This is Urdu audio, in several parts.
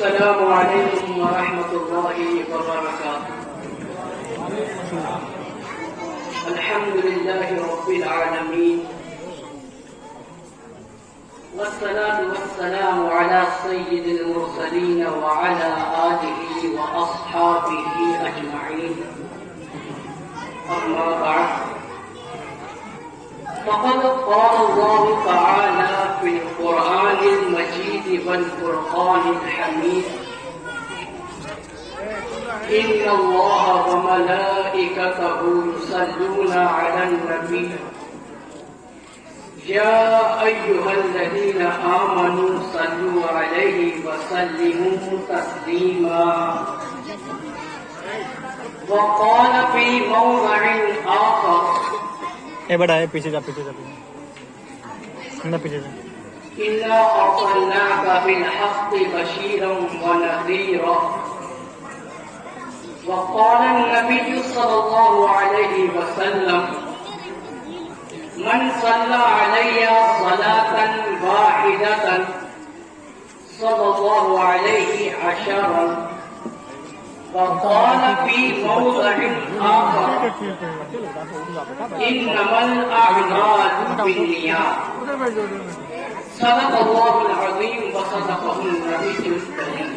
السلام عليكم ورحمة الله وبركاته. الحمد لله رب العالمين، والصلاة والسلام على سيد المرسلين وعلى آله وأصحابه أجمعين. أما بعد، فقد قال الله تعالى في القرآن المجيد والفرقان الحميد: إن الله وملائكته يصلون على النبي يا أيها الذين آمنوا صلوا عليه وسلموا تسليما. وقال في موضع آخر: بڑا ہے پیچھے جا پیچھے جا إنا أرسلناك بالحق بشيرا ونذيرا. وقال النبي صلى الله عليه وسلم: من صلى علي صلاة واحدة صلى الله عليه عشرا. وقال في موضع آخر: إنما الأعمال بالنيات. صدق الله العظيم وصدقه النبي الكريم.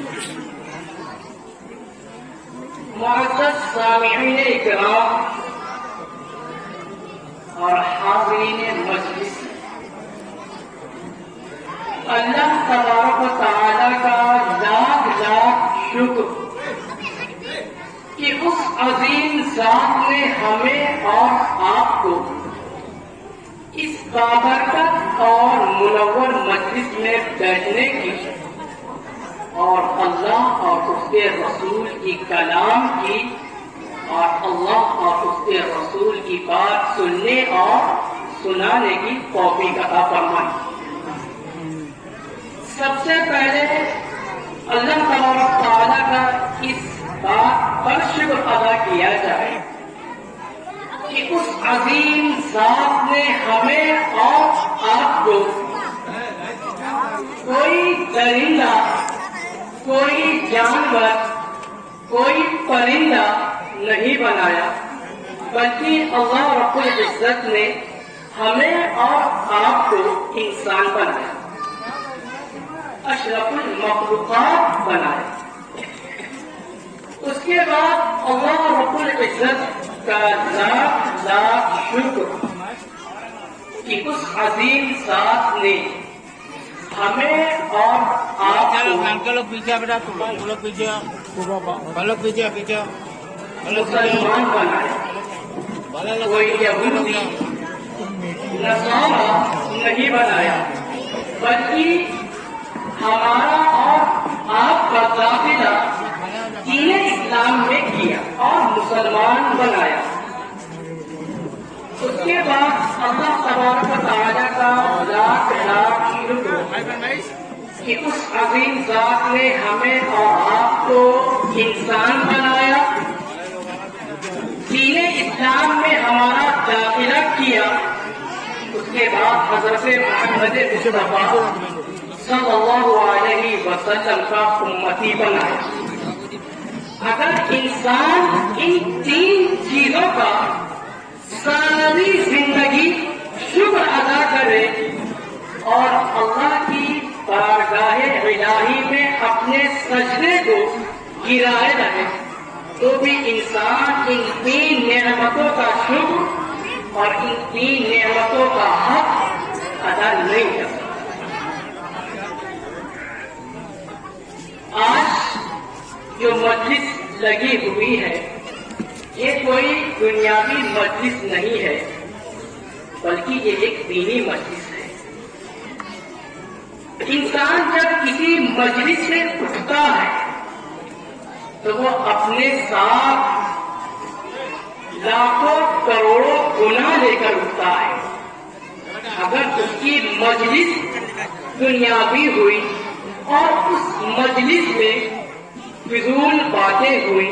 معزز سامعین اکرام اور حاضرین مجلس، اللہ تبارک و تعالی کا لاکھ لاکھ شکر کہ اس عظیم ذات نے ہمیں اور آپ کو اس بابرکت اور منور مجلس میں بیٹھنے کی اور اللہ اور اس کے رسول کی کلام کی اور اللہ اور اس کے رسول کی بات سننے اور سنانے کی توفیق عطا فرمائے. سب سے پہلے اللہ تبارک تعالیٰ کا اس بات پر شکر ادا کیا جائے کہ اس عظیم ذات نے ہمیں اور آپ کو کوئی درندہ، کوئی جانور، کوئی پرندہ نہیں بنایا، بلکہ اللہ رب العزت نے ہمیں اور آپ کو انسان بنایا، اشرف المخلوقات بنایا. اس کے بعد اللہ رب العزت کا لاکھ لاکھ شکر کہ اس عظیم ذات نے ہمیں اور آپ کو مسلمان بنایا. کوئی یہودی نصارہ نہیں بنایا، بلکہ ہمارا اور آپ کا داخلہ دین اسلام میں کیا اور مسلمان بنایا. اس کے بعد اللہ تبارک و تعالیٰ کا لاکھ لاکھ شکر کہ اس عظیم ذات نے ہمیں اور آپ کو انسان بنایا، دین اسلام میں ہمارا داخلہ کیا. اس کے بعد حضرت محمد مصطفیٰ صلی اللہ علیہ وسلم کا امتی بنایا. اگر انسان ان تین چیزوں کا ساری زندگی شکر ادا کرے اور اللہ کی بارگاہ الہی میں اپنے سجدے کو گرائے رہے، تو بھی انسان ان تین نعمتوں کا شکر اور ان تین نعمتوں کا حق ادا نہیں کر سکتا. آج جو مجلس لگی ہوئی ہے، یہ کوئی دنیاوی مجلس نہیں ہے، بلکہ یہ ایک دینی مجلس ہے. انسان جب کسی مجلس سے اٹھتا ہے تو وہ اپنے ساتھ لاکھوں کروڑوں گناہ لے کر اٹھتا ہے. اگر اس کی مجلس دنیاوی ہوئی اور اس مجلس میں فضول باتیں ہوئی،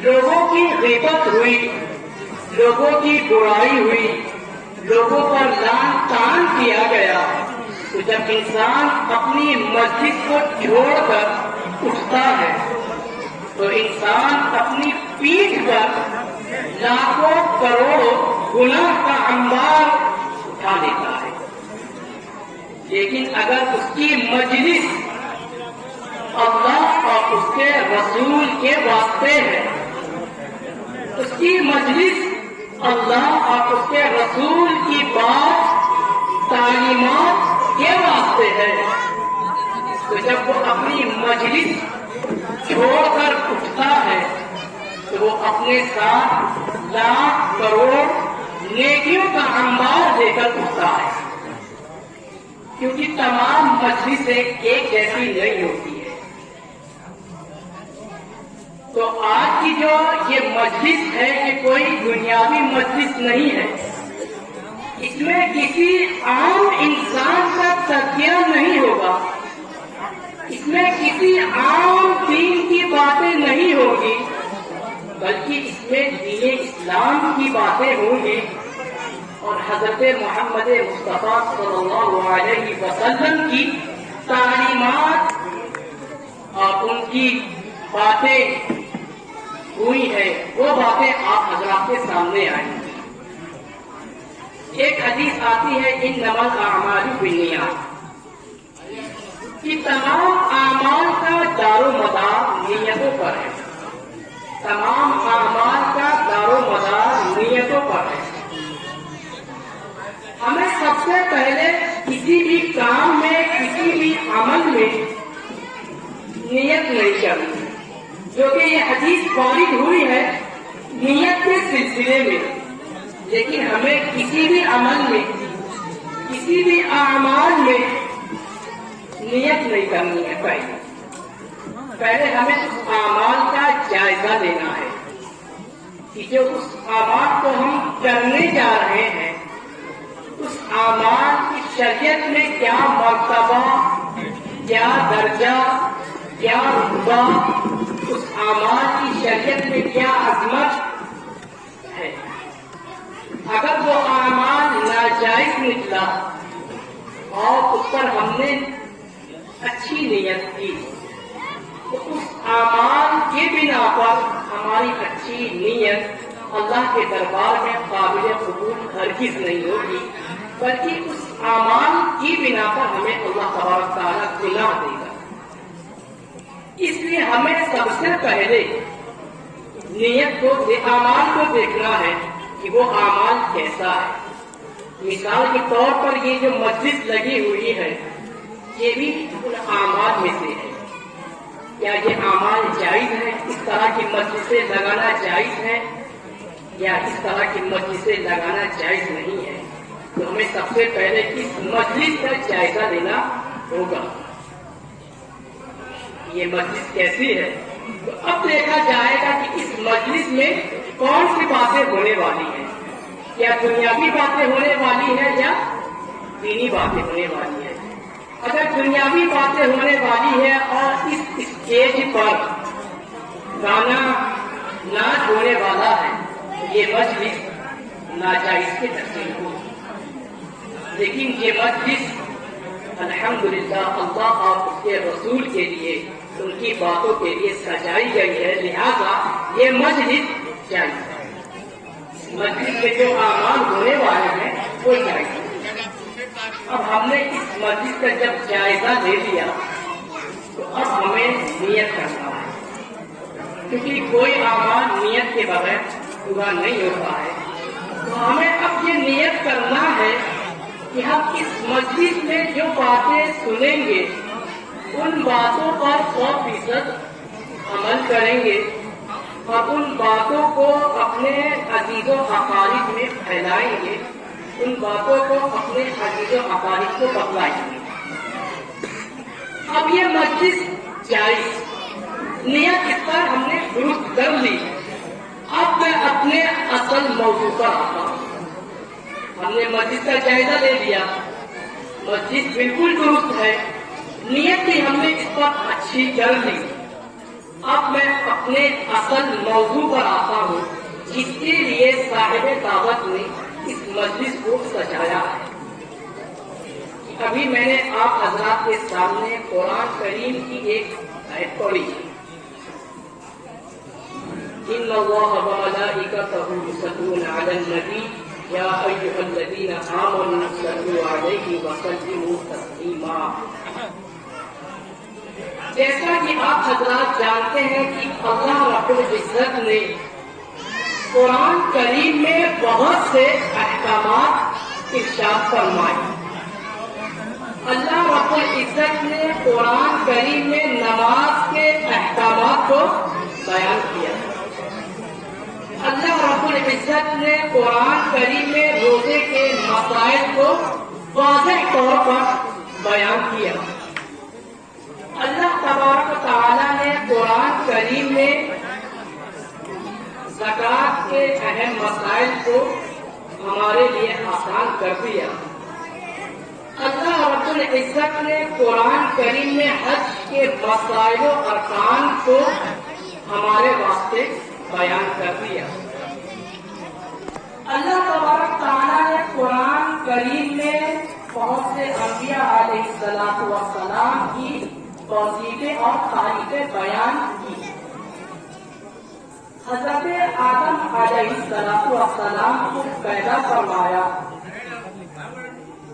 لوگوں کی غیبت ہوئی، لوگوں کی برائی ہوئی، لوگوں پر لعن طعن کیا گیا، تو جب انسان اپنی مسجد کو چھوڑ کر اٹھتا ہے تو انسان اپنی پیٹھ پر لاکھوں کروڑوں گناہ کا انبار اٹھا لیتا ہے، لیکن اگر اس کی مجلس اللہ اور اس کے رسول کے واسطے ہے، اس کی مجلس اللہ اور اس کے رسول کی بات تعلیمات کے واسطے ہے، تو جب وہ اپنی مجلس چھوڑ کر اٹھتا ہے تو وہ اپنے ساتھ لاکھ کروڑ نیکیوں کا انبار دے کر اٹھتا ہے، کیونکہ تمام مجلسیں ایک جیسی نہیں ہوتی ہے۔ تو آج کی جو یہ مجلس ہے یہ کوئی دنیاوی مجلس نہیں ہے، اس میں کسی عام انسان کا تذکرہ نہیں ہوگا، اس میں کسی عام دین کی باتیں نہیں ہوگی، بلکہ اس میں دین اسلام کی باتیں ہوں گی اور حضرت محمد مصطفیٰ صلی اللہ علیہ وسلم کی تعلیمات اور ان کی باتیں ہوئی ہے، وہ باتیں آپ حضرات کے سامنے آئیں گی۔ ایک حدیث آتی ہے انما الاعمال بالنیات، کہ تمام اعمال کا دار و مدار نیتوں پر ہے، تمام اعمال کا دار و مدار نیتوں پر ہے۔ ہمیں سب سے پہلے کسی بھی کام میں کسی بھی عمل میں نیت نہیں کرنی، جو کہ یہ حدیث وارد ہوئی ہے نیت کے سلسلے میں، لیکن ہمیں کسی بھی عمل میں کسی بھی اعمال میں نیت نہیں کرنی ہے۔ پہلے ہمیں اس اعمال کا جائزہ لینا ہے کہ جو اس اعمال کو ہم کرنے جا رہے ہیں اس اعمال کی شریعت میں کیا مرتبہ، کیا درجہ، کیا رتبہ، اس اعمال کی شریعت میں کیا عظمت ہے۔ اگر وہ اعمال ناجائز نکلا اور اس پر ہم نے اچھی نیت کی تو اس اعمال کے بنا پر ہماری اچھی نیت اللہ کے دربار میں قابل قبول ہرگز نہیں ہوگی، بلکہ اس اعمال کی بنا پر ہمیں اللہ تبارک تعالیٰ گناہ دے گا۔ اس لیے ہمیں سب سے پہلے نیت کو، اعمال کو دیکھنا ہے کہ وہ اعمال کیسا ہے۔ مثال کے طور پر یہ جو مجلس لگی ہوئی ہے یہ بھی ان اعمال میں سے ہے۔ کیا یہ اعمال جائز ہے؟ اس طرح کی مجلسیں لگانا جائز ہے یا اس طرح کی مجلسیں لگانا جائز نہیں ہے؟ تو ہمیں سب سے پہلے اس مجلس کا جائزہ لینا ہوگا، یہ مجلس کیسی ہے۔ تو اب دیکھا جائے گا کہ اس مجلس میں کون سی باتیں ہونے والی ہیں، کیا دنیاوی باتیں ہونے والی ہیں یا دینی باتیں ہونے والی ہیں۔ اگر دنیاوی باتیں ہونے والی ہے اور اس اسٹیج پر گانا ناچ ہونے والا ہے تو یہ مجلس ناجائز کی تقسیم ہوگی، لیکن یہ مجلس الحمدللہ اللہ اور اس کے رسول کے لیے، ان کی باتوں کے لیے سجائی گئی ہے، لہذا یہ مجلس جائز ہے۔ مجلس میں جو اعمال ہونے والے ہیں وہ جائز ہے۔ اب ہم نے اس مجلس کا جب جائزہ لے لیا تو اب ہمیں نیت کرنا ہے، کیونکہ کوئی اعمال نیت کے بغیر پورا نہیں ہوتا ہے۔ تو ہمیں اب یہ نیت کرنا ہے کہ ہم اس مجلس میں جو باتیں سنیں گے ان باتوں پر 100% عمل کریں گے اور ان باتوں کو اپنے عزیز و اقارب میں پھیلائیں گے، ان باتوں کو اپنے عزیز و اقارب کو بتلائیں گے۔ اب یہ مجلس جائز، نیت اس پر ہم نے درست کر لی۔ اب میں اپنے اصل موضوع پر آتا ہوں۔ ہم نے مجلس کا جائزہ لے لیا، مسجد بالکل درست ہے، نیت بھی ہم نے اس پر اچھی کر لی۔ اب میں اپنے اصل موضوع پر آتا ہوں جس کے لیے صاحب دعوت نے اس مجلس کو سجایا ہے۔ ابھی میں نے آپ حضرات کے سامنے قرآن کریم کی ایک آیت پڑھی، ان اللہ وملائکتہ یصلون علی النبی یا ایھا الذین آمنوا صلوا علیہ وسلموا تسلیما۔ جیسا کہ آپ حضرات جانتے ہیں کہ اللہ رب العزت نے قرآن کریم میں بہت سے احکامات ارشاد فرمائے۔ اللہ رب العزت نے قرآن کریم میں نماز کے احکامات کو بیان کیا۔ اللہ رب العزت نے قرآن کریم میں روزے کے مسائل کو واضح طور پر بیان کیا۔ اللہ تبارک و تعالیٰ نے قرآن کریم میں زکوٰۃ کے اہم مسائل کو ہمارے لیے آسان کر دیا۔ اللہ رب العزت نے قرآن کریم میں حج کے مسائل و ارکان کو ہمارے واسطے بیان کر دیا۔ اللہ تبارک تعالیٰ نے قرآن کریم میں بہت سے انبیاء علیہ السلام کی توصیفیں اور تعریفیں بیان کی۔ حضرت آدم علیہ السلام کو پیدا فرمایا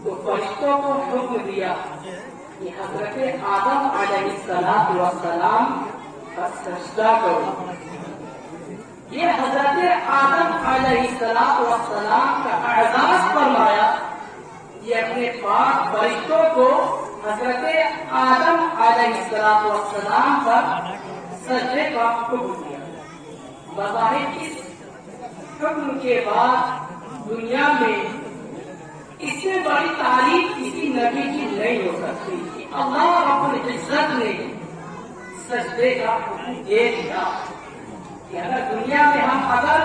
تو فرشتوں کو حکم دیا کہ حضرت آدم علیہ السلام کا سجدہ کرو۔ یہ حضرت آدم علیہ السلام کا اعزاز فرمایا، یہ اپنے پاک فرشتوں کو حضرت آدم علیہ السلام پر سجدے کا حکم دیا۔ بظاہر اس حکم کے بعد دنیا میں اس سے بڑی تعریف کسی نبی کی نہیں ہو سکتی کہ اللہ رب العزت نے سجدے کا حکم دے دیا کہ اگر دنیا میں ہم اگر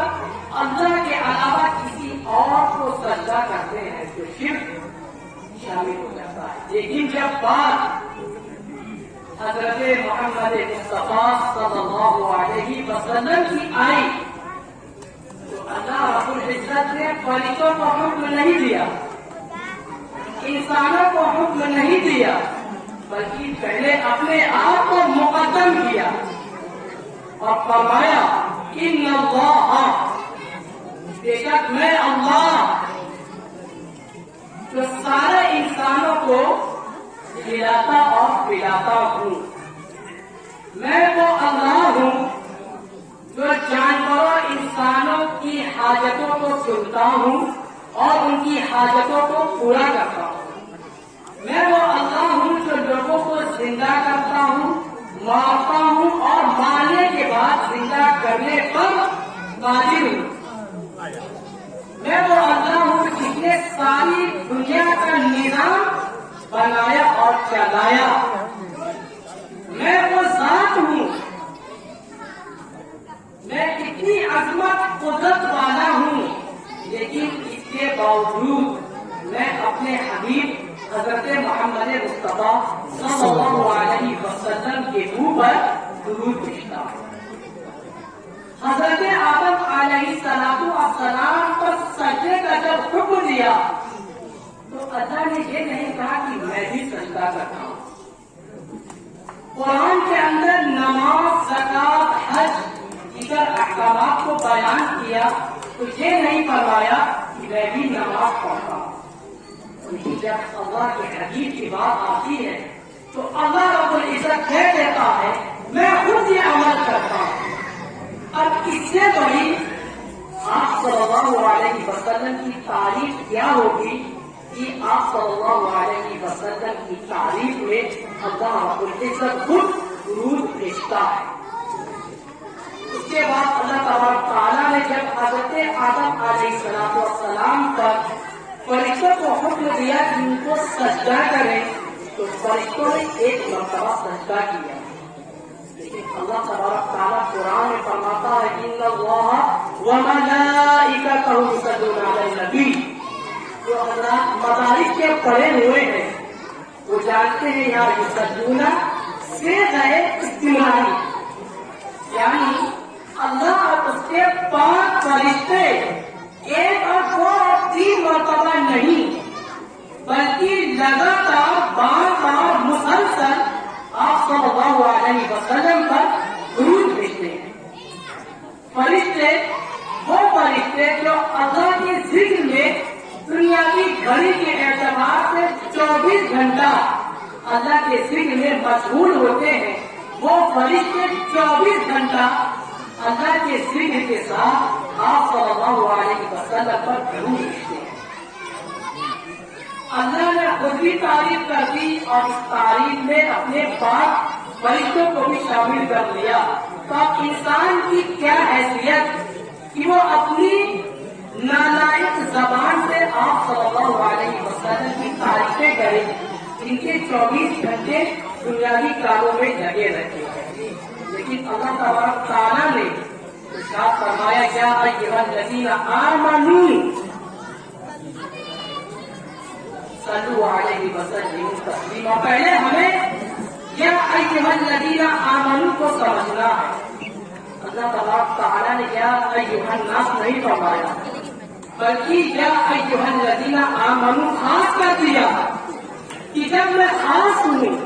اللہ کے علاوہ کسی اور کو سجدہ کرتے ہیں تو شرک شامل ہو جاتا ہے۔ لیکن جب بات حضرت محمد مصطفیٰ صلی اللہ علیہ وسلم کی آئی تو اللہ رب العزت نے فرشتوں کو حکم نہیں دیا، انسانوں کو حکم نہیں دیا، بلکہ پہلے اپنے آپ کو مقدم کیا اور فرمایا ان اللہ، بے شک میں اللہ جو سارے انسانوں کو کھلاتا اور پلاتا ہوں، میں وہ اللہ ہوں جو جانوروں انسانوں کی حاجتوں کو سنتا ہوں اور ان کی حاجتوں کو پورا کرتا ہوں۔ میں وہ اللہ ہوں جو لوگوں کو زندہ کرتا ہوں، مارتا ہوں اور مارنے کے بعد زندہ کرنے پر قادر ہوں۔ میں وہ اللہ ہوں جس نے ساری دنیا کا نظام بنایا اور چلایا۔ میں وہ ذات ہوں، میں اتنی عظمت قدرت والا ہوں، لیکن اس کے باوجود میں اپنے حبیب حضرت محمد مصطفیٰ صلی اللہ علیہ وسلم کے اوپر درود بھیجتا ہوں۔ حضرت آدم علیہ السلام پر سجدے کا جب حکم دیا تو اللہ نے یہ نہیں کہا کہ میں بھی سجدہ کرتا ہوں۔ قرآن کے اندر نماز، زکوٰۃ، حج دیگر احکامات کو بیان کیا تو یہ نہیں فرمایا کہ میں بھی نماز پڑھتا ہوں۔ لیکن جب اللہ کے حبیب کی بات آتی ہے تو اللہ رب العزت کہہ دیتا ہے میں خود یہ عمل کرتا ہوں۔ اب اس سے بڑی آپ صلی اللہ علیہ وسلم کی تعریف کیا ہوگی کہ آپ صلی اللہ علیہ وسلم کی تعریف میں اللہ رب العزت خود درود بھیجتا ہے۔ اس کے بعد اللہ تبارک تعالیٰ نے جب حضرت آدم علیہ السلام پر فرشتوں کو حکم دیا کہ ان کو سجدہ کریں تو فرشتوں نے ایک مرتبہ سجدہ کیا، لیکن اللہ تبارک تعالیٰ قرآن میں فرماتا ہے ان اللہ وملائکتہ یصلون علی النبی۔ جو حضرات مدارس کے پڑھے ہوئے ہیں وہ جانتے ہیں یہاں یصلون سے غیر استعمالی، یعنی اللہ اور اس کے 5 فرشتے ایک اور 2 اور 3 مرتبہ نہیں بلکہ لگاتار علیہ وسلم پر درود بھیجتے ہیں۔ فرشتے وہ فرشتے جو اللہ کے ذکر میں دنیا کی گھڑی کے اعتبار سے 24 گھنٹہ اللہ کے ذکر میں مشغول ہوتے ہیں، وہ فرشتے 24 گھنٹہ اللہ کے ذکر کے ساتھ آپ صلی اللہ علیہ وسلم پر درود بھیجتے ہیں۔ اللہ نے خود بھی تعریف کر دی اور اس تعریف میں اپنے پاک فرشتوں کو بھی شامل کر لیا۔ تو اب انسان کی کیا حیثیت کہ وہ اپنی نالائق زبان سے آپ صلی اللہ علیہ وسلم کی تعریفیں کرے، جن کے 24 گھنٹے دنیاوی کاموں میں لگے رہتے ہیں۔ لیکن اللہ تبارک تعالیٰ نے ارشاد فرمایا یا ایھا الذین آمنوا صلو علیہ وسلم تسلیما، پہلے ہمیں یا ایھا الذین آمنوا کو سمجھنا ہے۔ اللہ تبارک تعالیٰ نے یا ایھا الناس نہیں فرمایا، بلکہ یا ایھا الذین آمنوا خاص کر دیا کہ جب میں خاص ہوں،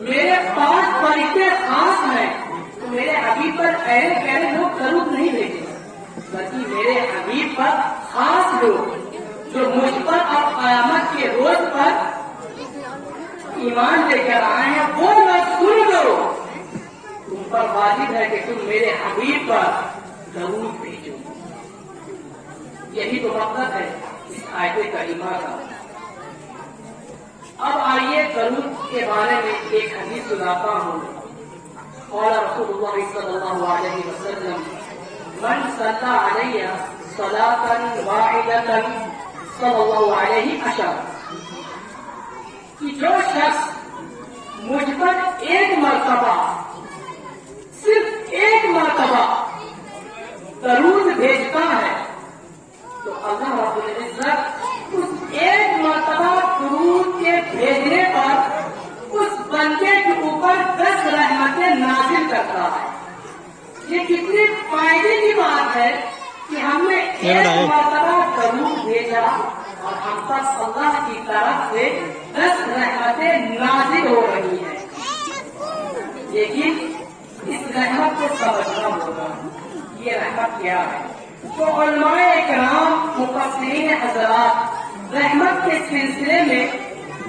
میرے پاس فرشتے خاص ہیں، تو میرے حبیب پر اہل پہلے لوگ درود نہیں بھیجیں، بلکہ میرے حبیب پر خاص لوگ جو مجھ پر اور قیامت کے روز پر ایمان لے کر آئے ہیں، وہ لوگ سن لو، تم پر واجب ہے کہ تم میرے حبیب پر درود بھیجو۔ یہی تو مقصد ہے اس آیت کریمہ کا۔ اب آئیے درود کے بارے میں ایک حدیث سناتا ہوں۔ قال رسول اللہ صلی اللہ علیہ وسلم من صلی علیہ صلاة واحدة صلی اللہ علیہ عشر، کہ جو شخص مجھ پر ایک مرتبہ، صرف ایک مرتبہ درود بھیجتا ہے تو اللہ رب العزت اس ایک مرتبہ درود کے بھیجنے پر اس بندے کے اوپر 10 رحمتیں نازل کرتا ہے۔ یہ کتنی فائدے کی بات ہے کہ ہم نے ایک مرتبہ درود بھیجا اور ہم پر اللہ کی طرف سے 10 رحمتیں نازل ہو رہی ہیں۔ لیکن اس رحمت کو سمجھنا ہوگا، یہ رحمت کیا ہے؟ تو علماء اکرام مفسرین حضرات رحمت کے سلسلے میں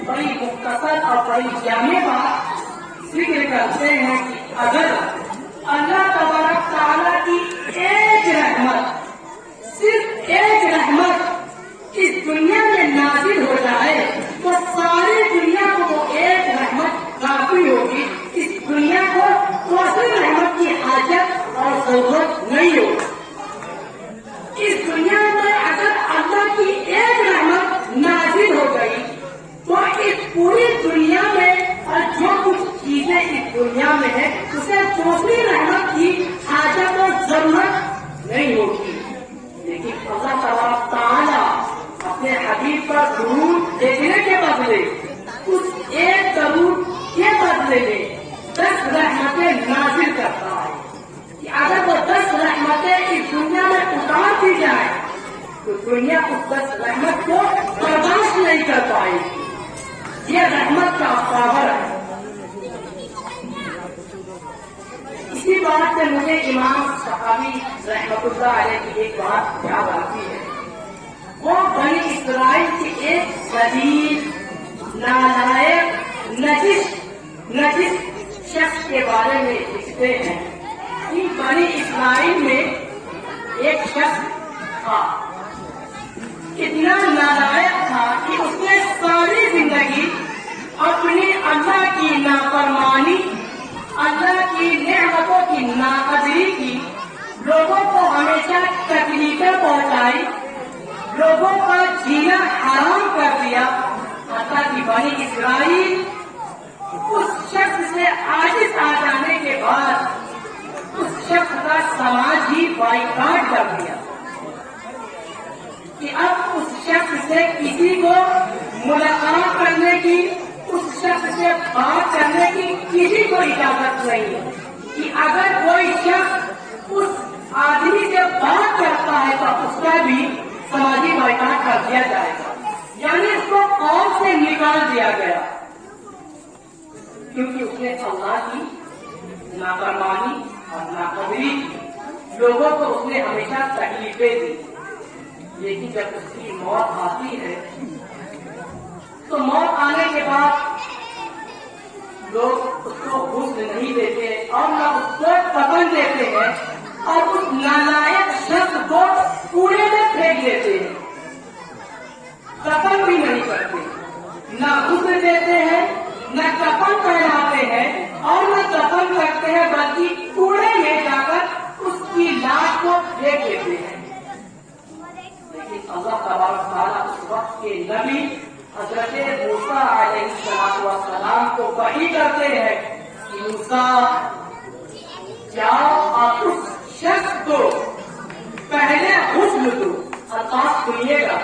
بڑی مختصر اور بڑی جامع بات ذکر کرتے ہیں کہ اگر اللہ تبارک تعالیٰ کی ایک رحمت، صرف ایک رحمت اس دنیا میں نازل ہو جائے تو ساری دنیا کو وہ ایک رحمت کافی ہوگی، اس دنیا کو دوسری رحمت کی حاجت اور ضرورت نہیں ہوگی۔ اس دنیا میں اگر اللہ کی ایک رحمت نازل ہو گئی تو اس پوری دنیا میں اور جو کچھ چیزیں اس دنیا میں ہیں اسے دوسری رحمت کی حاجت اور ضرورت نہیں ہوگی۔ لیکن اللہ تبارک تعالیٰ اپنے حبیب پر درود دیکھنے کے بدلے اس ایک درود کے بدلے میں 10 رحمتیں نازل کرتا ہے کہ اگر وہ 10 رحمتیں اس دنیا میں اتار دی جائیں تو دنیا اس 10 رحمت کو برداشت نہیں کر پائے گی۔ یہ رحمت کا پاور ہے۔ اسی بات سے مجھے امام صحابی رحمت اللہ علیہ کی ایک بات یاد آتی ہے۔ وہ بنی اسرائیل کے ایک شدید نالائق نجس شخص کے بارے میں لکھتے ہیں کہ بنی اسرائیل میں ایک شخص تھا، اتنا نالائق تھا کہ اس نے ساری زندگی اپنی اللہ کی نافرمانی، اللہ کی نعمتوں کی ناقدری کی، لوگوں کو ہمیشہ تکلیفیں پہنچائی، لوگوں کا جینا حرام کر دیا، حتیٰ کہ بنی اسرائیل اس شخص سے عاجز آ جانے کے بعد اس شخص کا سماجی بائیکاٹ کر دیا کہ اب اس شخص سے کسی کو ملاقات کرنے کی، اس شخص سے بات کرنے کی کسی کو اجازت نہیں ہے کہ اگر کوئی شخص اس آدمی سے بات کرتا ہے تو اس کا بھی سماجی بائیکاٹ کر دیا جائے گا، یعنی اس کو قوم سے نکال دیا گیا، کیونکہ اس نے اللہ کی نافرمانی اور ناقدری کی، لوگوں کو اس نے ہمیشہ تکلیفیں دی، لیکن جب اس کی موت آتی ہے تو موت آنے کے بعد لوگ اس کو غسل نہیں دیتے اور نہ اس کو کفن دیتے ہیں اور اس نالائق شخص کو کوڑے میں پھینک دیتے ہیں، کفن بھی نہیں کرتے، نہ غسل دیتے ہیں، نہ کفن پہناتے ہیں اور نہ کفن کرتے ہیں، بلکہ کوڑے میں جا کر اس کی لاش کو پھینک دیتے ہیں۔ لیکن اللہ تبارک تعالیٰ اس وقت کے نبی حضرت موسیٰ علیہ السلام کو وحی کرتے ہیں کہ موسیٰ جاؤ اور اس شخص کو پہلے غسل دو، الفاظ سنیے گا،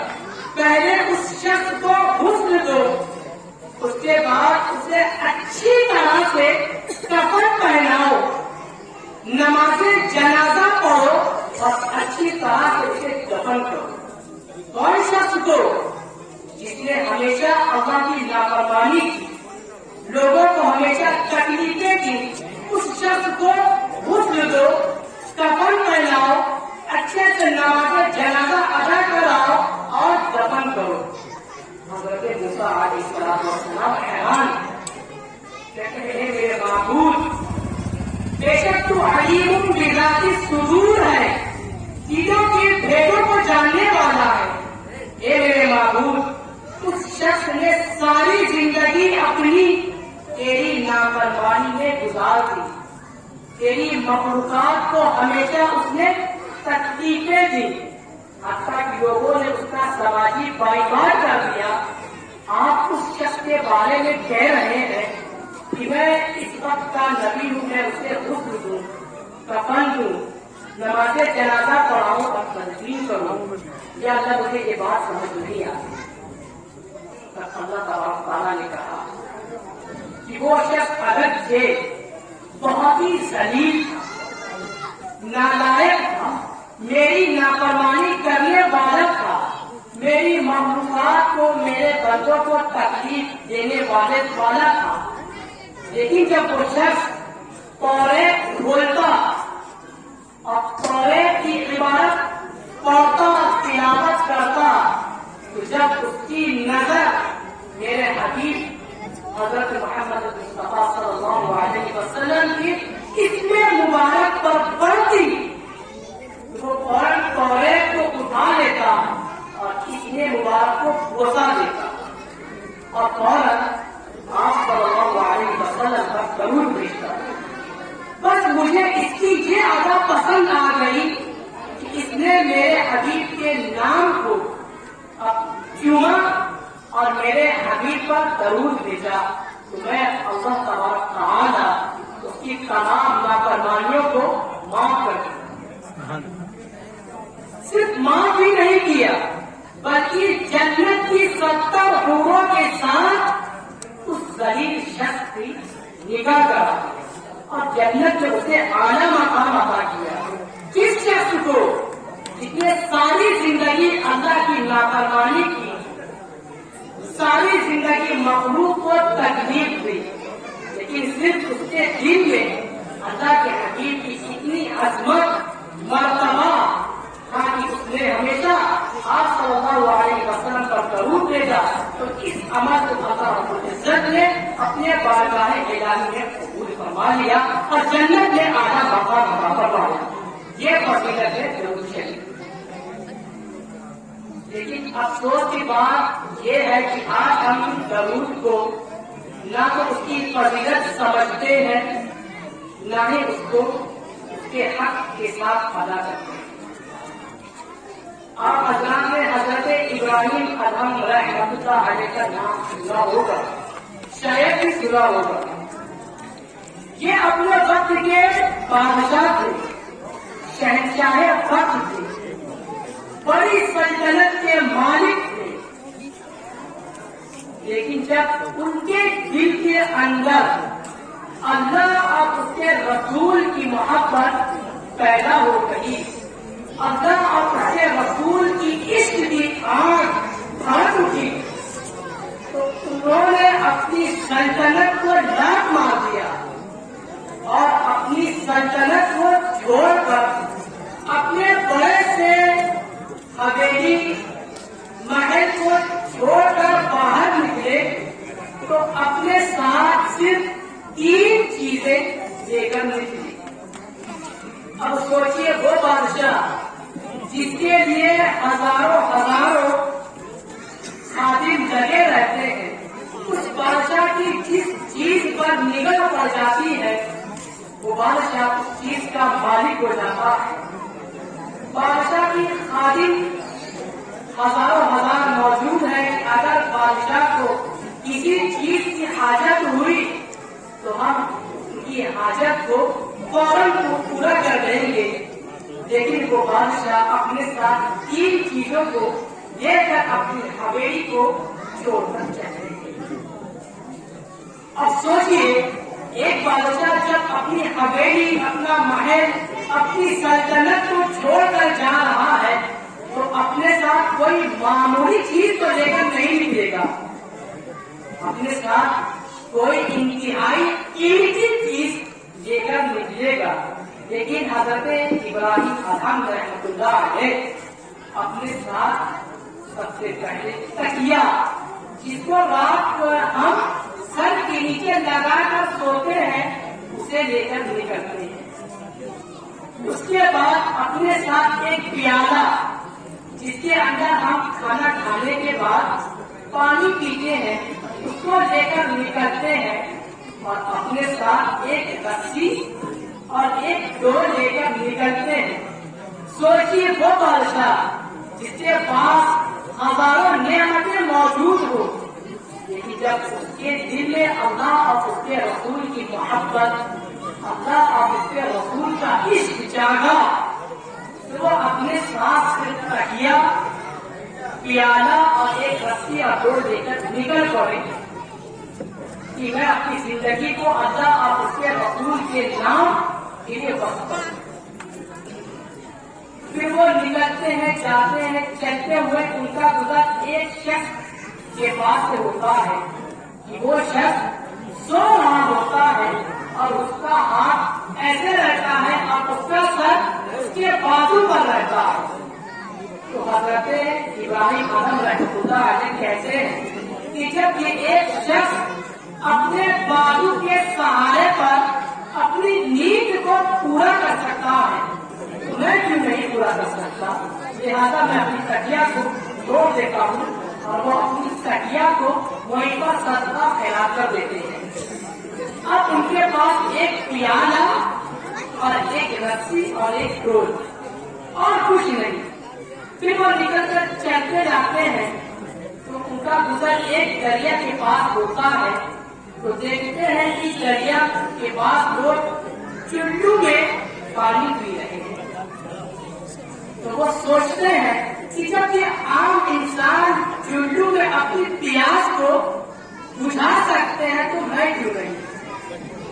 پہلے اس شخص کو غسل دو، اس کے بعد اسے اچھی طرح سے کفن پہناؤ، نماز جنازہ پڑھو اور اچھی طرح سے اسے دفن کرو۔ کون شخص کو؟ جس نے ہمیشہ اللہ کی نافرمانی کی، لوگوں کو ہمیشہ تکلیفیں کی، اس شخص کو غسل دو، کفن پہناؤ، اچھے سے نماز جنازہ ادا کراؤ اور دفن کرو۔ حضرت موسیٰ علیہ السلام حیران کہتے ہیں میرے معبود، بے شک تو علیم بذات الصدور ہے، دلوں کے بھیدوں کو جاننے والا ہے۔ اے میرے معبود، اس شخص نے ساری زندگی اپنی تیری نافرمانی میں گزار دی، تیری مخلوقات کو ہمیشہ اس نے تکلیفیں دی، حتیٰ کہ لوگوں نے اس کا سماجی بائیکاٹ کر دیا۔ آپ اس شخص کے بارے میں کہہ رہے ہیں کہ میں اس وقت کا نبی ہوں، میں اسے غسل دوں، کفن دوں، نماز جنازہ پڑھاؤں اور تدفین کروں، یا اللہ مجھے یہ بات سمجھ نہیں آتی۔ اللہ تبارک تعالیٰ نے کہا کہ وہ شخص اگرچہ بہت ہی ذلیل تھا، نالائق تھا، میری نافرمانی کرنے والا تھا، میری مخلوقات کو، میرے بندوں کو تکلیف دینے والا تھا، لیکن جب وہ شخص توریت بولتا اور توریت کی عبارت پڑھتا، تلاوت کرتا، تو جب اس کی نظر میرے حبیب حضرت محمد مصطفیٰ صلی اللہ علیہ وسلم کی اسم مبارک پر پڑتی، وہ فوراً توریت کو اٹھا لیتا اور اسم مبارک کو بوسا دیتا اور فوراً آپ صلی اللہ علیہ وسلم پر درود بھیجتا۔ بس مجھے اس کی یہ عادت پسند آ گئی کہ اس نے میرے حبیب کے نام کو چوما اور میرے حبیب پر درود بھیجا، تو میں اللہ تبارک تعالیٰ اس کی تمام نافرمانیوں کو معاف کر دیا۔ صرف معاف ہی نہیں کیا بلکہ جنت کی 70 حوروں کے ساتھ اس ذلیل شخص کی نکاح کرا اور جنت میں اسے اعلیٰ مقام عطا کیا۔ کس شخص کو جس نے ساری زندگی اللہ کی نافرمانی کی، ساری زندگی مخلوق کو تکلیف دی، لیکن صرف اس کے دل میں اللہ کے حبیب کی اتنی عظمت مرتبہ تھا کہ اس نے ہمیشہ آپ صلی اللہ علیہ وسلم پر درود بھیجا، تو اس عمل کو اللہ رب العزت نے اپنے بارگاہ الہی میں قبول فرما لیا اور جنت میں اعلیٰ مقام عطا فرمایا۔ یہ فضیلت ہے درود شریف۔ لیکن افسوس کی بات یہ ہے کہ آج ہم درود کو نہ تو اس کی فضیلت سمجھتے ہیں، نہ ہی اس کو اس کے حق کے ساتھ ادا کرتے ہیں۔ آپ حضرات نے حضرت ابراہیم ادہم رحمۃ اللہ علیہ کا نام سنا ہوگا، شاید بھی سنا ہوگا۔ یہ اپنے وقت کے بادشاہ تھے، شہنشاہ وقت تھے، بڑی سلطنت کے مالک تھے، لیکن جب ان کے دل کے اندر اللہ اور اس کے رسول کی محبت پیدا ہو گئی، اللہ اور اس کے رسول کی عشق کی آنکھ بھڑک اٹھی، تو انہوں نے اپنی سلطنت کو لاک مار دیا اور اپنی پر اپنے بڑے سے حویلی محل کو چھوڑ کر باہر نکلے تو اپنے ساتھ صرف 3 چیزیں لے کر نکلی۔ اب سوچئے وہ بادشاہ جس کے لیے ہزاروں خادم لگے رہتے ہیں، اس بادشاہ کی جس چیز پر نگاہ پڑ جاتی ہے وہ بادشاہ اس چیز کا مالک ہو جاتا ہے۔ بادشاہ کی خادم ہزار موجود ہے کہ اگر بادشاہ کو کسی چیز کی حاجت ہوئی تو ہم ان کی حاجت کو فوراً پورا کر دیں گے، لیکن وہ بادشاہ اپنے ساتھ 3 چیزوں کو لے کر اپنی حویلی کو چھوڑنا چاہتے ہیں۔ اب سوچئے ایک بادشاہ جب اپنی حویلی، اپنا محل، اپنی سلطنت کو چھوڑ کر جا رہا ہے تو اپنے ساتھ کوئی معمولی چیز تو لے کر نہیں نکلے گا، اپنے ساتھ کوئی انتہائی قیمتی چیز لے کر نکلے گا۔ لیکن حضرت ابراہیم ادھم رحمۃ اللہ علیہ اپنے ساتھ سب سے پہلے تکیہ، جس کو رات کو ہم سر کے نیچے لگا کر سوتے ہیں، اسے لے کر نکلتے ہیں۔ اس کے بعد اپنے ساتھ ایک پیالہ جس کے اندر ہم کھانا کھانے کے بعد پانی پیتے ہیں، اس کو لے کر نکلتے ہیں، اور اپنے ساتھ ایک رسی اور ایک ڈور لے کر نکلتے ہیں۔ سوچئے وہ بادشاہ جس کے پاس ہزاروں نعمتیں موجود ہو، لیکن جب اس کے دل میں اللہ اور اس کے رسول کی محبت، اللہ اور اس کے رسول کا عشق جاگا تو وہ اپنے ساتھ صرف تکیہ، پیالہ اور ایک رسی اور ڈور لے کر نکل پڑے کہ میں اپنی زندگی کو اللہ اور اس کے رسول کے نام کے لیے وقف کروں۔ پھر وہ نکلتے ہیں، جاتے ہیں، چلتے ہوئے ان کا گزر ایک شخص کے پاس سے ہوتا ہے کہ وہ شخص سو رہا ہوتا ہے اور اس کا ہاتھ ایسے رہتا ہے اور اس کا سر اس کے بازو پر رہتا ہے۔ تو حضرت ابراہیم ادھم رحمۃ اللہ علیہ کہتے ہیں کہ جب یہ ایک شخص اپنے بازو کے سہارے پر اپنی نیند کو پورا کر سکتا ہے تو میں کیوں نہیں پورا کر سکتا؟ لہٰذا میں اپنی تکیہ کو توڑ دیتا ہوں اور وہ اپنی تکیہ کو وہیں پر صدقہ پھیلا کر دیتے ہیں۔ اب ان کے پاس ایک پیالہ اور ایک رسی اور ایک ڈور اور کچھ نہیں۔ پھر وہ نکل کر چلتے جاتے ہیں تو ان کا گزر ایک دریا کے پاس ہوتا ہے تو دیکھتے ہیں کہ دریا کے پاس لوگ چلو میں پانی پی رہے ہیں۔ تو وہ سوچتے ہیں کہ جب یہ عام انسان چلو میں اپنی پیاس کو بجھا سکتے ہیں تو میں کیوں نہیں؟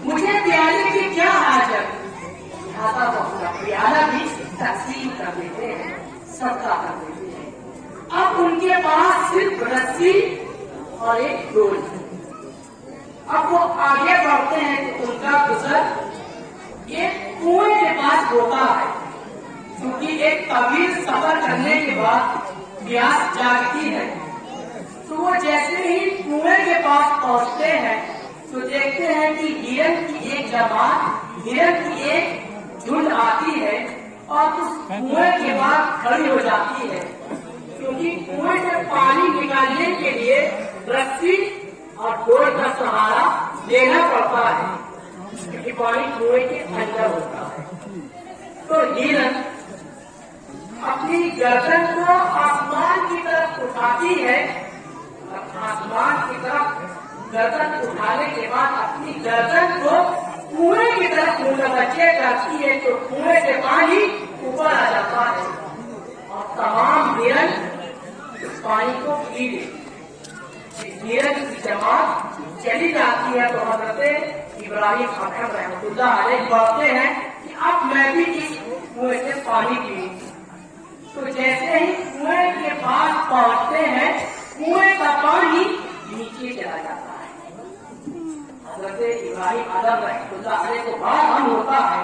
مجھے پیالے کی کیا حاجت؟ لہٰذا وہ اپنا پیالہ بھی تقسیم کر دیتے ہیں، صدقہ کر دیتے ہیں۔ اب ان کے پاس صرف رسی اور ایک ڈور ہے۔ اب وہ آگے بڑھتے ہیں تو ان کا گزر ایک کنویں کے پاس ہوتا ہے، کیونکہ ایک طویل سفر کرنے کے بعد پیاس جاگتی ہے۔ تو وہ جیسے ہی کنویں کے پاس پہنچتے ہیں تو دیکھتے ہیں کہ ہرن کی ایک جماعت، ہرن کی ایک جھنڈ آتی ہے اور اس کنویں کے بعد کھڑی ہو جاتی ہے، کیونکہ کنویں سے پانی نکالنے کے لیے رسی اور ڈور کا سہارا لینا پڑتا ہے، کیونکہ پانی کنویں کے اندر ہوتا ہے۔ تو ہرن اپنی گردن کو آسمان کی طرف اٹھاتی ہے، آسمان کی طرف گردن اٹھانے کے بعد اپنی گردن کو کنویں کی طرف متوجہ کرتی ہے تو کنویں سے پانی اوپر آ جاتا ہے اور تمام ہرن اس پانی کو پی لیتے۔ ہرن کی جماعت چلی جاتی ہے تو حضرت ابراہیم ادھم رحمۃ اللہ علیہ بولتے ہیں کہ اب میں بھی اس کنویں سے پانی پیوں۔ تو جیسے ہی کنویں کے پاس پہنچتے ہیں کنویں کا پانی نیچے چلا جاتا ہے۔ حضرت ابراہیم ادھم رحمۃ اللہ علیہ کو بڑا غم ہوتا ہے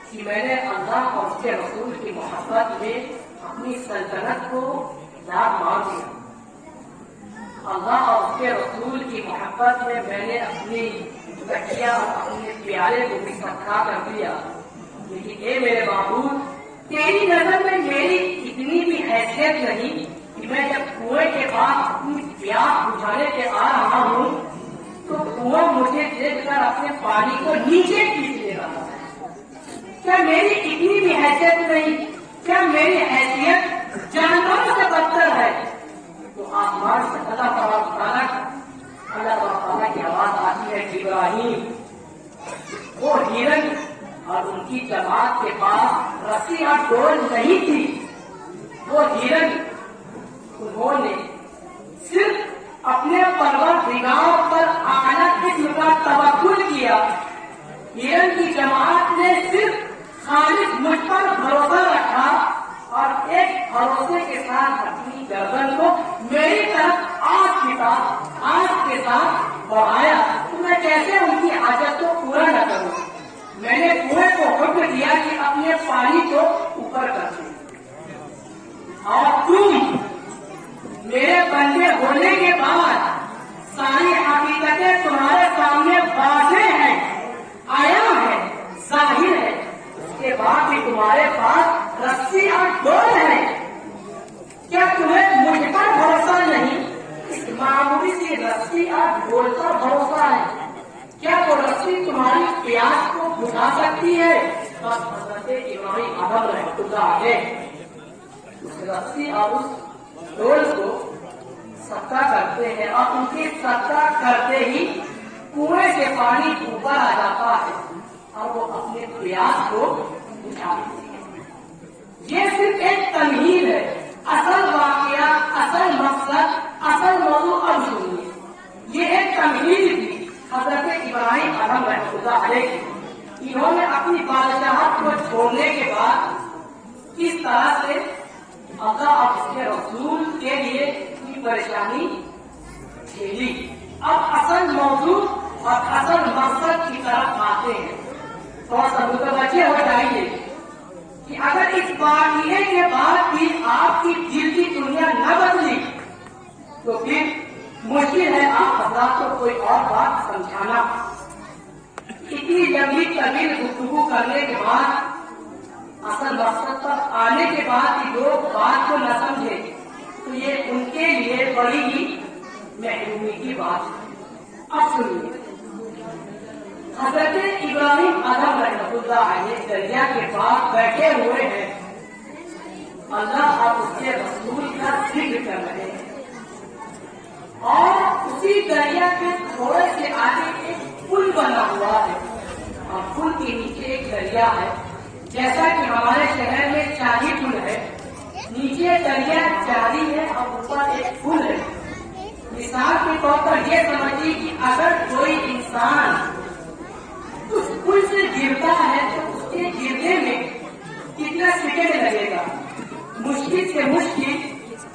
کہ کہ میں نے اللہ اور اس کے رسول کی محبت میں اپنی سلطنت کو داد مار دیا. اللہ اور اس کے رسول کی محبت میں میں نے اپنی تکیا اور اپنے پیارے کو بھی سکھا کر دیا. لیکن اے میرے معبود، تیری نظر میں میری اتنی بھی حیثیت نہیں کہ میں جب کنویں کے پاس اپنی پیاس بجھانے کے آ رہا ہوں تو کنواں مجھے دیکھ کر اپنے پانی کو نیچے کھینچ لے رہا ہے. کیا میری اتنی بھی حیثیت نہیں؟ کیا میری حیثیت جانوروں سے بدتر ہے؟ تو آسمان سے اللہ تعالیٰ کی آواز آتی ہے کہ ابراہیم، وہ ہرن اور ان کی جماعت کے پاس رسی اور ڈول نہیں تھی. وہ ہرن انہوں نے صرف اپنے پروردگار پر اعلیٰ قسم کا توکل کیا. ہرن کی جماعت نے صرف خالص مجھ پر بھروسہ رکھا اور ایک بھروسے کے ساتھ اپنی گردن کو میری طرف آگ کے ساتھ بڑھایا. تو میں کیسے ان کی حاجت کو پورا نہ کروں؟ میں نے کنویں کو حکم دیا کہ اپنے پانی کو اوپر کر دیں، اور تم میرے بندے ہونے کے بعد ساری حقیقتیں تمہارے سامنے واضح ہیں، آیا ہے، ظاہر ہے. اس کے بعد بھی تمہارے پاس رسی اور ڈول ہے. کیا تمہیں مجھ پر بھروسہ نہیں؟ اس معمولی سی رسی اور ڈول پر بھروسہ ہے. کیا وہ رسی تمہاری پیاس کو بجھا سکتی ہے؟ بس حضرت ابراہیم رحمۃ اللہ علیہ اس رسی اور اس ڈول کو صدقہ کرتے ہیں، اور ان کی صدقہ کرتے ہی کنویں سے پانی اوپر آ جاتا ہے اور وہ اپنے پیاس کو بجھا دیتے ہیں. یہ صرف ایک تمہید ہے. اصل واقعہ، اصل مقصد، اصل موضوع اب سنیے. یہ ایک تمہید تھی حضرت ابراہیم رحمۃ اللہ علیہ. انہوں نے اپنی بادشاہت کو چھوڑنے کے بعد کس طرح سے اللہ اور اس کے رسول کے لیے اتنی پریشانی جھیلی. اب اصل موضوع اور اصل مقصد کی طرف آتے ہیں. تھوڑا سا متوجہ ہو جائیے کہ اگر اس واقعے کے بعد بھی آپ کی دل کی دنیا نہ بدلی تو پھر مشکل ہے آپ حضرات کو کوئی اور بات سمجھانا. اتنی لمبی طویل گفتگو کرنے کے بعد اصل مقصد پر آنے کے بعد بھی لوگ بات کو نہ سمجھے تو یہ ان کے لیے بڑی ہی محرومی کی بات ہے. اب سنیے، حضرت ابراہیم رحمۃ اللہ علیہ دریا کے پاس بیٹھے ہوئے ہیں. اللہ اور اس کے رسول کا ذکر کر رہے ہیں، اور اسی دریا کے تھوڑے سے آگے ایک پل بنا ہوا ہے، اور پل کے نیچے ایک دریا ہے. جیسا کہ ہمارے شہر میں چاہی پل ہے، نیچے دریا جاری ہے اور اوپر ایک پل ہے. مثال کے طور پر یہ سمجھیے کہ اگر کوئی انسان اس پل سے گرتا ہے تو اس کے گرنے میں کتنا سیکنڈ لگے گا؟ مشکل سے مشکل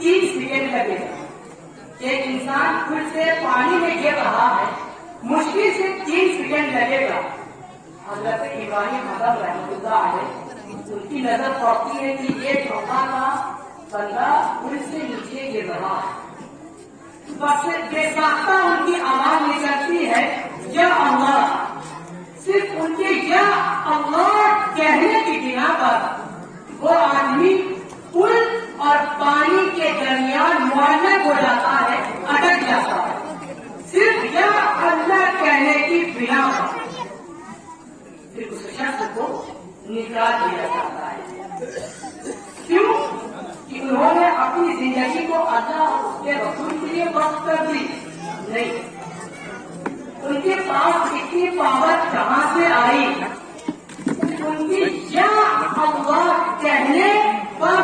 3 سیکنڈ لگے گا. ایک انسان پل سے پانی میں گر رہا ہے، مشکل سے 3 سیکنڈ لگے گا. حضرت ابراہیم رحمۃ اللہ علیہ ان کی نظر پڑتی ہے کہ یہ چوکا کا بندہ پل سے نیچے گر رہا ہے. بس بے ساختہ ان کی آواز نکلتی ہے یا اللہ. صرف ان کے یا اللہ کہنے کی بنا پر وہ آدمی پل اور پانی کے درمیان معلق ہو جاتا ہے، اٹک جاتا ہے. صرف یا اللہ کہنے کی بنا پر پھر اس شخص کو نکال دیا جاتا ہے. کیوں؟ کہ انہوں نے اپنی زندگی کو اللہ اور اس کے رسول کے لیے وقف کر دی. نہیں، ان کے پاس اتنی پاور کہاں سے آئی؟ ان کی یا اللہ کہنے پر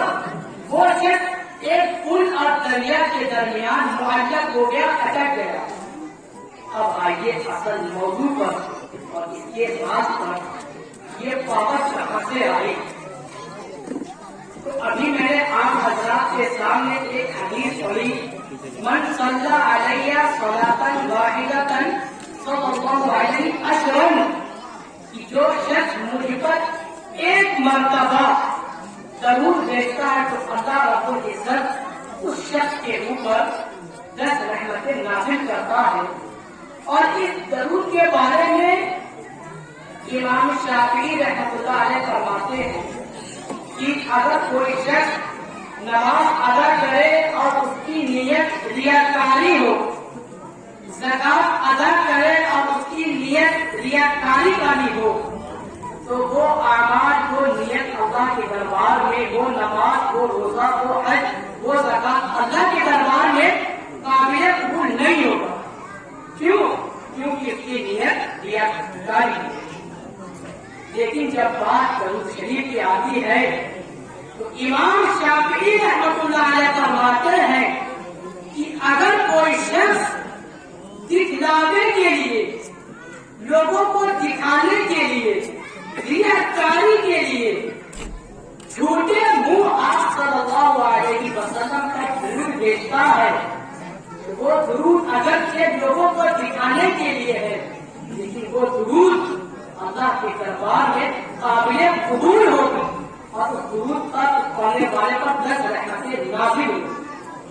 وہ شخص ایک پل اور دریا کے درمیان معلق ہو گیا، اٹک گیا. اب آئیے اصل موضوع پر اور اس کے بات پر یہ پاور کہاں سے آئی. تو ابھی میں نے آپ حضرات کے سامنے ایک حدیث پڑھی، من صلی علیہ صلاۃ واحدۃ صلی اللہ علیہ وسلم، کہ جو شخص مجھ پر ایک مرتبہ ضرور بھیجتا ہے تو اللہ رب العزت اس شخص کے اوپر 10 رحمتیں نازل کرتا ہے. اور اس درود کے بارے میں امام شافعی رحمۃ اللہ علیہ فرماتے ہیں کہ اگر کوئی شخص نماز ادا کرے اور اس کی نیت ریاکاری ہو، زکات ادا کرے اور اس کی نیت ریاکاری والی ہو، تو وہ اعمال وہ نیت اللہ کے دربار میں، وہ نماز، وہ روزہ، وہ حج، وہ زکات اللہ کے دربار میں قابل قبول نہیں ہوگا. کیوں؟ کیونکہ اس کی نیت ریاکاری ہے. لیکن جب بات درود شریف کی آتی ہے تو امام شافعی رحمۃ اللہ علیہ فرماتے ہیں کہ اگر کوئی شخص دکھلاوے کے لیے، لوگوں کو دکھانے کے لیے، ریاکاری کے لیے جھوٹے منہ آپ صلی اللہ علیہ وسلم کا درود بھیجتا ہے، تو وہ درود اگرچہ لوگوں کو دکھانے کے لیے ہے، لیکن وہ درود اللہ کے دربار میں قابل قبول ہوگا اور اس درود پر پڑھنے والے پر 10 رحمتیں نازل ہوگی.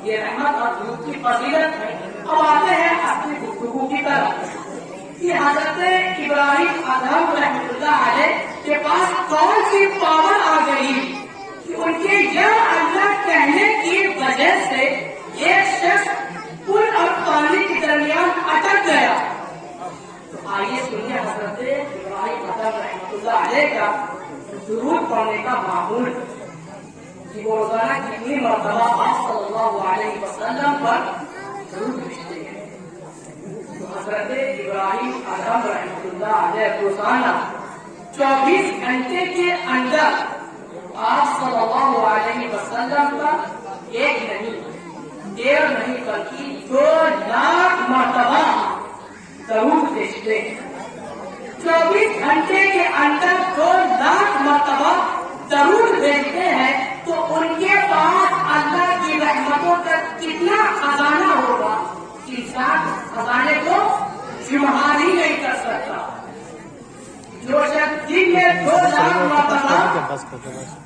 یہ رحمت اور درود کی فضیلت ہے. اب آتے ہیں اپنی گفتگو کی طرف کہ حضرت ابراہیم ادھم رحمۃ اللہ علیہ کے پاس کون سی پاور آ گئی کہ ان کے یا اللہ کہنے کی وجہ سے ایک شخص پل اور پانی کے درمیان اٹک گیا. آئیے سنیے حضرت ابراہیم ادھم رحمۃ اللہ علیہ کا درود پڑھنے کا معمول کہ وہ روزانہ کتنی مرتبہ آپ صلی اللہ علیہ وسلم پر درود بھیجتے ہیں. تو حضرت ابراہیم ادھم رحمۃ اللہ علیہ روزانہ 24 گھنٹے کے اندر آپ صلی اللہ علیہ وسلم پر ایک نہیں، 1.5 نہیں بلکہ 2 لاکھ مرتبہ درود بھیجتے ہیں. 24 گھنٹے کے اندر 2 لاکھ مرتبہ درود بھیجتے ہیں تو ان کے پاس اللہ کی رحمتوں کا کتنا خزانہ ہوگا کہ انسان خزانے کو شمار ہی نہیں کر سکتا. جو شخص دن میں 2 لاکھ مرتبہ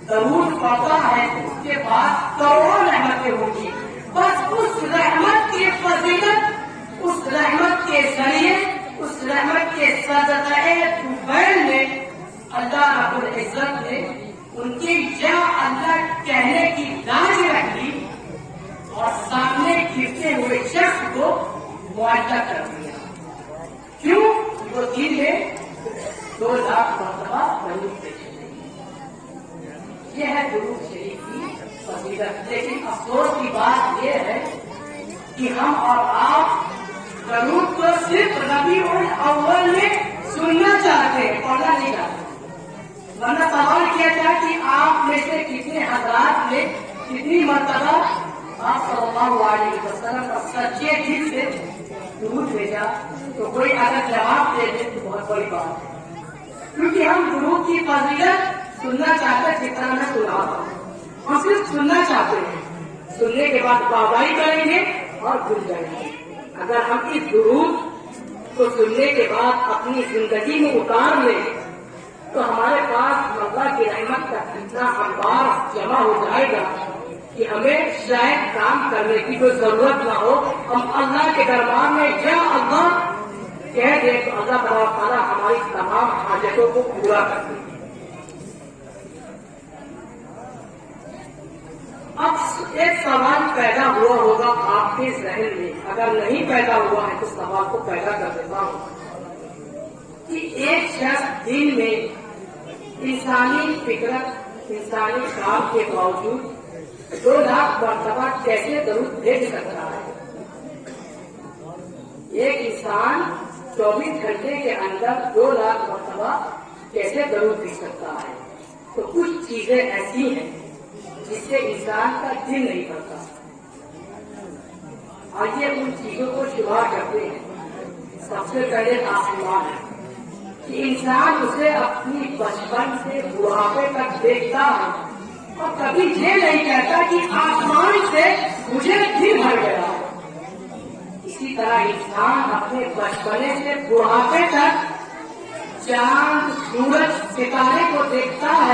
درود پڑھتا ہے اس کے پاس کروڑوں رحمتیں ہوگی. بس اس رحمت کی فضیلت، اس رحمت کے ذریعے، اس رحمت کے صدقے طفیل میں اللہ رب العزت نے ان کی یا اللہ کہنے کی لاج رکھی اور سامنے گرتے ہوئے شخص کو معاہدہ کر دیا. کیوں؟ وہ دن میں 2 لاکھ مرتبہ درود بھیجتے ہیں. یہ ہے درود شریف کی فضیلت. لیکن افسوس کی بات یہ ہے کہ ہم اور آپ درود کو صرف ربیع الاول میں سننا چاہتے ہیں، پڑھنا نہیں چاہتے. ورنہ سوال کیا جائے کہ آپ میں سے کتنے حضرات نے کتنی مرتبہ آپ صلی اللہ علیہ وسلم کا سچے دل سے درود بھیجا، تو کوئی اگر جواب دے دے تو بہت بڑی بات ہے. کیونکہ ہم درود کی فضیلت سننا چاہتے ہیں. جس طرح میں سنا ہم صرف سننا چاہتے ہیں، سننے کے بعد پابندی کریں گے اور بھول جائیں گے. اگر ہم اس درود کو سننے کے بعد اپنی زندگی میں اتار لیں تو ہمارے پاس اللہ کی رحمت کا اتنا انبار جمع ہو جائے گا کہ ہمیں شاید کام کرنے کی کوئی ضرورت نہ ہو. ہم اللہ کے دربار میں یا اللہ کہہ دیں تو اللہ تعالیٰ ہماری تمام حاجتوں کو پورا کر دے. اب ایک سوال پیدا ہوا ہوگا آپ کے ذہن میں، اگر نہیں پیدا ہوا ہے تو سوال کو پیدا کر دیتا ہوں کہ ایک شخص دن میں انسانی فکرت، انسانی کام کے باوجود 2 لاکھ مرتبہ کیسے درود بھیج سکتا ہے؟ ایک انسان 24 گھنٹے کے اندر 2 لاکھ مرتبہ کیسے درود بھیج سکتا ہے؟ تو کچھ چیزیں ایسی ہیں جس سے انسان کا دل نہیں کرتا. آئیے ان چیزوں کو شمار کرتے ہیں. سب سے پہلے آسمان ہے کہ انسان اسے اپنی بچپن سے بڑھاپے تک دیکھتا ہے اور کبھی یہ نہیں کہتا کہ آسمان سے مجھے دل بھر گیا. اسی طرح انسان اپنے بچپنے سے بڑھاپے تک چاند، سورج، ستارے کو دیکھتا ہے